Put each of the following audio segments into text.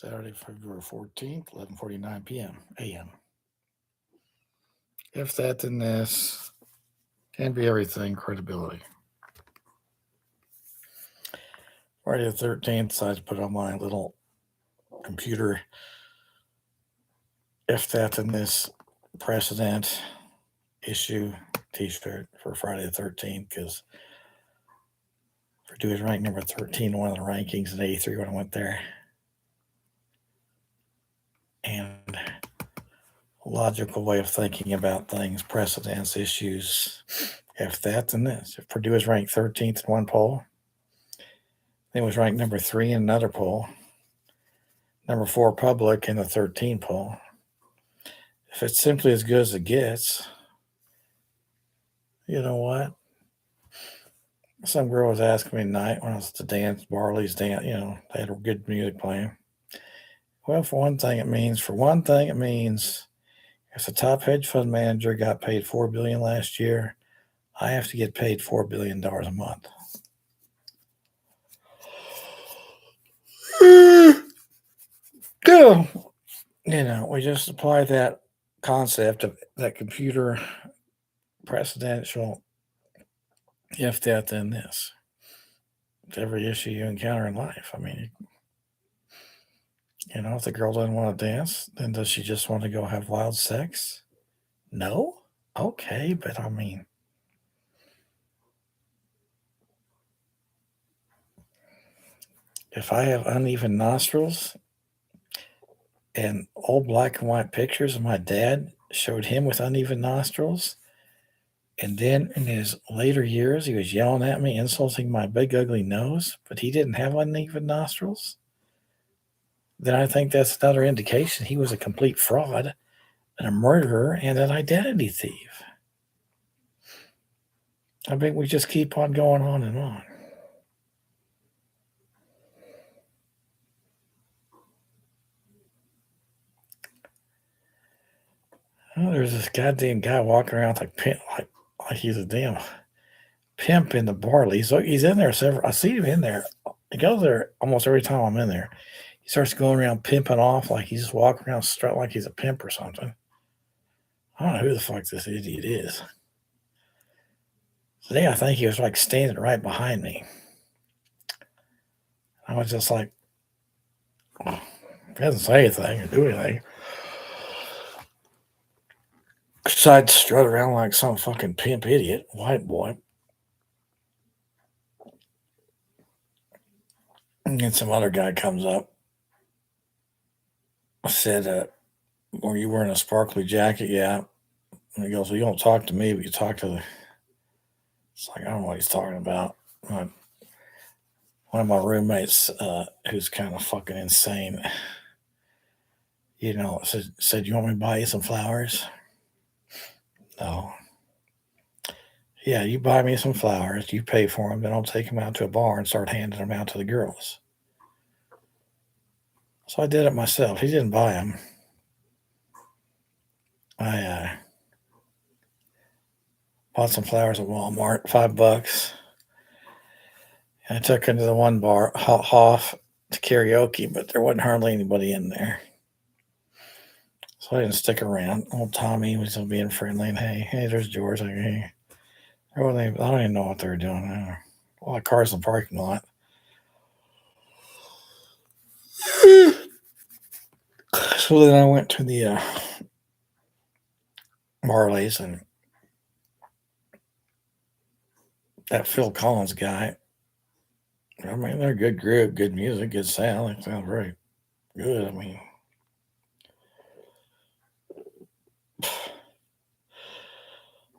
Saturday, February 14th, 11:49 p.m. a.m. If that, then this can be everything. Credibility. Friday the 13th, decided to put on my little computer. If that, then this precedent issue T-shirt for Friday the 13th because Purdue was ranked number 13 in one of the rankings in 83 when I went there. And a logical way of thinking about things, precedents, issues. If that, then this. If Purdue is ranked 13th in one poll, then it was ranked number 3 in another poll, number 4 public in the 13 poll. If it's simply as good as it gets, you know what? Some girl was asking me tonight when I was at the dance, Barley's dance, they had good music playing. Well, for one thing, it means if the top hedge fund manager got paid $4 billion last year, I have to get paid $4 billion a month. We just apply that concept of that computer precedential if that then this to every issue you encounter in life. I mean, if the girl doesn't want to dance, then does she just want to go have wild sex? No? Okay, but I mean, if I have uneven nostrils and old black and white pictures of my dad showed him with uneven nostrils, and then in his later years he was yelling at me, insulting my big ugly nose, but he didn't have uneven nostrils, then I think that's another indication he was a complete fraud, and a murderer, and an identity thief. I think we just keep on going on and on. Oh, there's this goddamn guy walking around like he's a damn pimp in the Barley. So he's in there I see him in there. He goes there almost every time I'm in there. He starts going around pimping off like he's just walking around strutting like he's a pimp or something. I don't know who the fuck this idiot is. Today I think he was like standing right behind me. I was just like, he doesn't say anything or do anything. Decided to strut around like some fucking pimp idiot, white boy. And then some other guy comes up. I said, were you wearing a sparkly jacket? Yeah. And he goes, well, you don't talk to me, but you talk to the... It's like, I don't know what he's talking about. One of my roommates, who's kind of fucking insane, said, you want me to buy you some flowers? No. Yeah, you buy me some flowers, you pay for them, then I'll take them out to a bar and start handing them out to the girls. So I did it myself. He didn't buy them. I bought some flowers at Walmart, $5. And I took him to the one bar, Hoff, to karaoke, but there wasn't hardly anybody in there. So I didn't stick around. Old Tommy was being friendly, and hey, there's George. Like, hey, I don't even know what they were doing. A lot of cars in the parking lot. So then I went to the Marley's, and that Phil Collins guy. I mean, they're a good group, good music, good sound. They sound very good. I mean,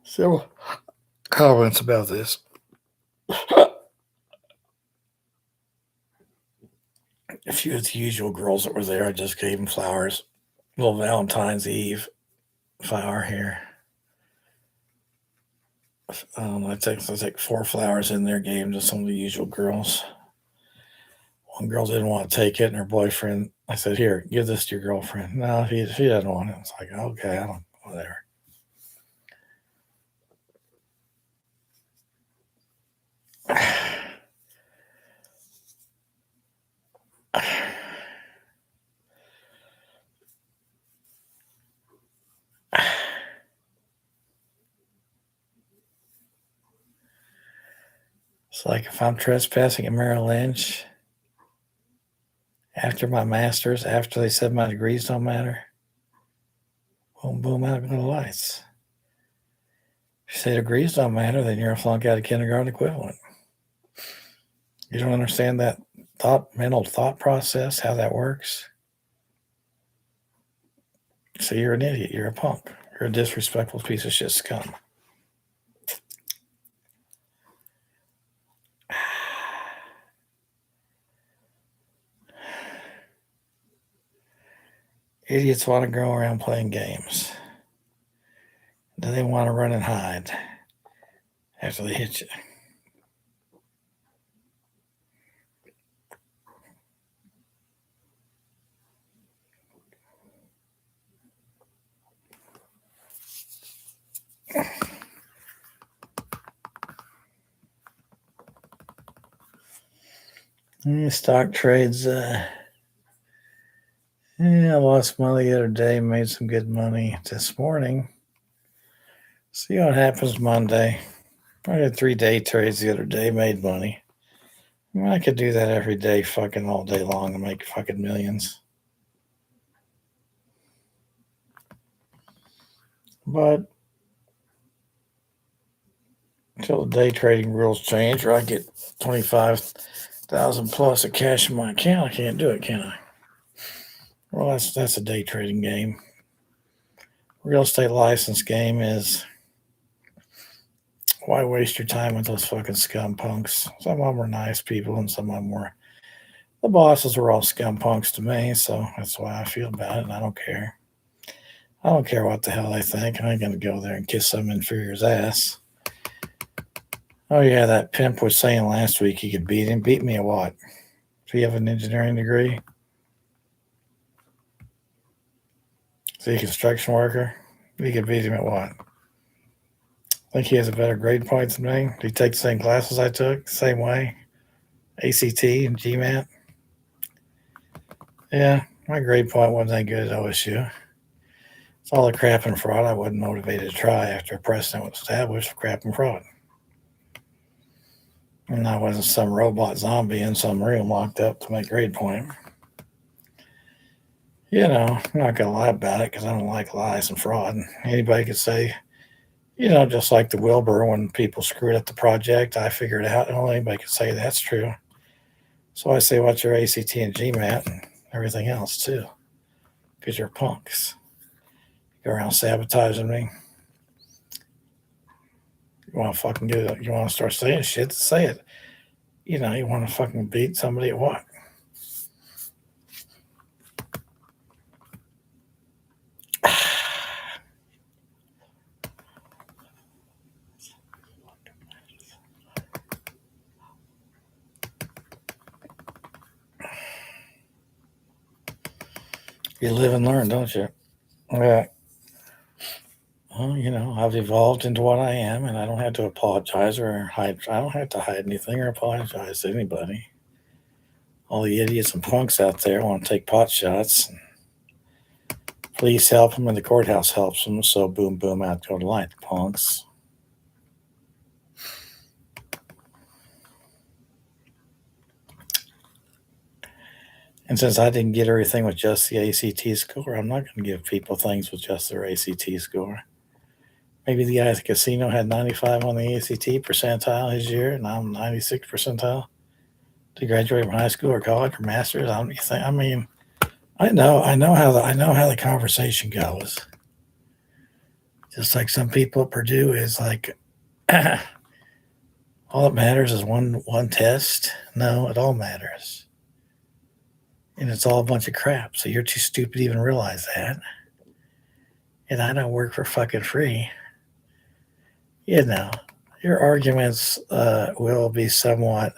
so comments about this. A few of the usual girls that were there, I just gave them flowers. Little Valentine's Eve flower here. I take 4 flowers in there, gave them to some of the usual girls. One girl didn't want to take it, and her boyfriend, I said, here, give this to your girlfriend. No, she doesn't want it. It's like, okay, I don't, whatever. It's like if I'm trespassing at Merrill Lynch after my master's, after they said my degrees don't matter, boom, boom, out go the lights. If you say degrees don't matter, then you're a flunk out of kindergarten equivalent. You don't understand that mental thought process, how that works? So you're an idiot. You're a punk. You're a disrespectful piece of shit scum. Idiots want to go around playing games. Then they want to run and hide after they hit you. Stock trades. I lost money the other day, made some good money this morning. See what happens Monday. I had 3 day trades the other day, made money. I could do that every day, fucking all day long, and make fucking millions. But until the day trading rules change, or I get 25,000 plus of cash in my account, I can't do it, can I? Well, that's a day trading game. Real estate license game is, why waste your time with those fucking scum punks? Some of them were nice people, and some of them were. The bosses were all scum punks to me, so that's why I feel about it, and I don't care. I don't care what the hell they think. I ain't gonna go there and kiss some inferior's ass. Oh yeah, that pimp was saying last week he could beat him. Beat me at what? Do you have an engineering degree? Is he a construction worker? He could beat him at what? Think he has a better grade point than me? Did he take the same classes I took? The same way? ACT and GMAT? Yeah, my grade point wasn't that good at OSU. It's all the crap and fraud I wasn't motivated to try after a precedent was established for crap and fraud. And I wasn't some robot zombie in some room locked up to make grade point. I'm not going to lie about it because I don't like lies and fraud. Anybody could say, just like the Wilbur, when people screwed up the project, I figured it out. Anybody could say that's true. So I say, what's your ACT and GMAT and everything else too? Because you're punks. You go around sabotaging me. You want to fucking do it. You want to start saying shit, say it. You want to fucking beat somebody at what? You live and learn, don't you? Yeah. Well, I've evolved into what I am, and I don't have to apologize or hide. I don't have to hide anything or apologize to anybody. All the idiots and punks out there want to take pot shots. Police help them, and the courthouse helps them. So boom, boom, out go the light, the punks. And since I didn't get everything with just the ACT score, I'm not going to give people things with just their ACT score. Maybe the guy at the casino had 95 on the ACT percentile his year, and I'm 96 percentile to graduate from high school or college or master's. I don't think. I mean, I know how the conversation goes. Just like some people at Purdue is like, all that matters is one test. No, it all matters. And it's all a bunch of crap. So you're too stupid to even realize that. And I don't work for fucking free. Your arguments will be somewhat,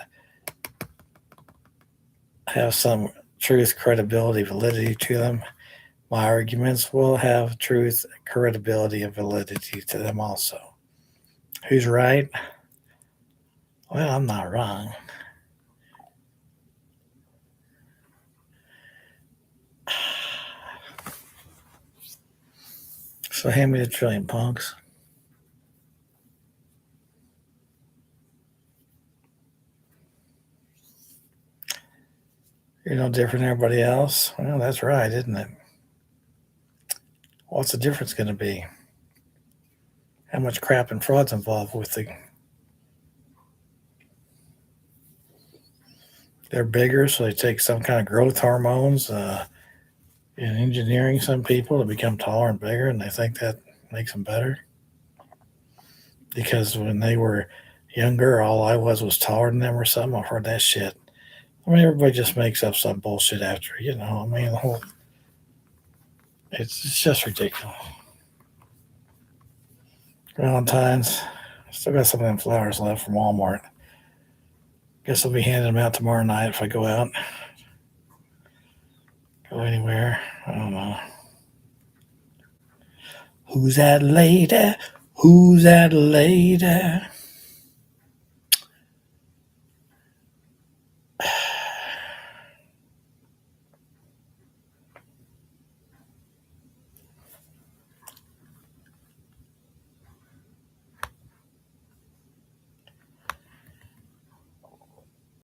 have some truth, credibility, validity to them. My arguments will have truth, credibility, and validity to them also. Who's right? Well, I'm not wrong. So hand me the trillion, punks. You're no different than everybody else. Well, that's right, isn't it? What's the difference going to be? How much crap and fraud's involved with the? They're bigger, so they take some kind of growth hormones in engineering some people to become taller and bigger, and they think that makes them better. Because when they were younger, all I was taller than them or something. I've heard that shit. I mean, everybody just makes up some bullshit after, you know. I mean, the whole it's just ridiculous. Valentine's, still got some of them flowers left from Walmart. Guess I'll be handing them out tomorrow night if I go out, go anywhere. I don't know. Who's that lady? Who's that lady?